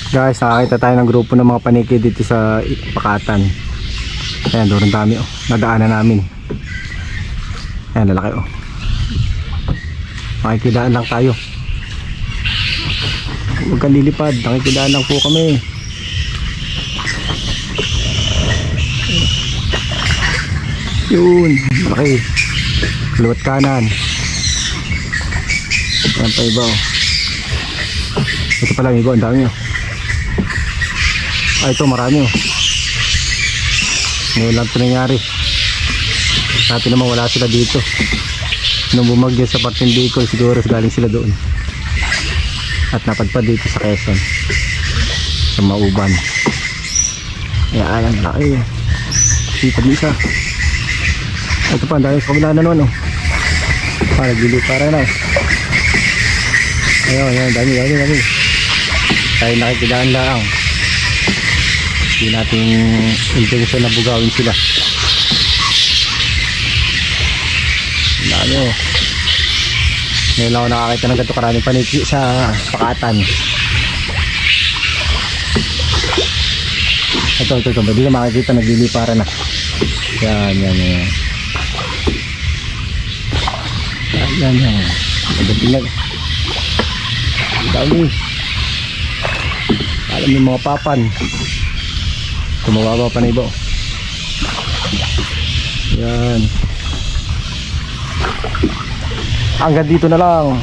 Guys, nakakita tayo ng grupo ng mga paniki dito sa Pakatan. Ayan, doon dami oh. Nadaanan namin. Ayan, lalaki oh. Makikidaan lang tayo. Huwag kang lilipad, nakikidaan lang po kami. Yun, laki. Luwat kanan. Ayan pa iba oh. Ito pala iba, ang dami oh. Ay, ito marami oh. Ngayon lang ito nangyari. Dati naman wala sila dito. Nung bumagyo sa parteng Bicol, siguro galing sila doon. At napadpad dito sa Quezon, sa Mauban. Ayan, ang laki. Sipad isa. Ito pa, ang dami sa kabila na naman oh. Naglili para na oh. Ayun, dami. Tayo nakikidaan lang. Hindi natin intention na bugawin sila. Dami oh. Ngayon lang ako nakakita ng ganito karaming paniki sa Pakatan. Ito. Hindi na makikita, naglilipara na. Yan. Magating lang. Dami. Alam yung mga papan. Tumababa pa na iba. Yan. Hanggang dito na lang.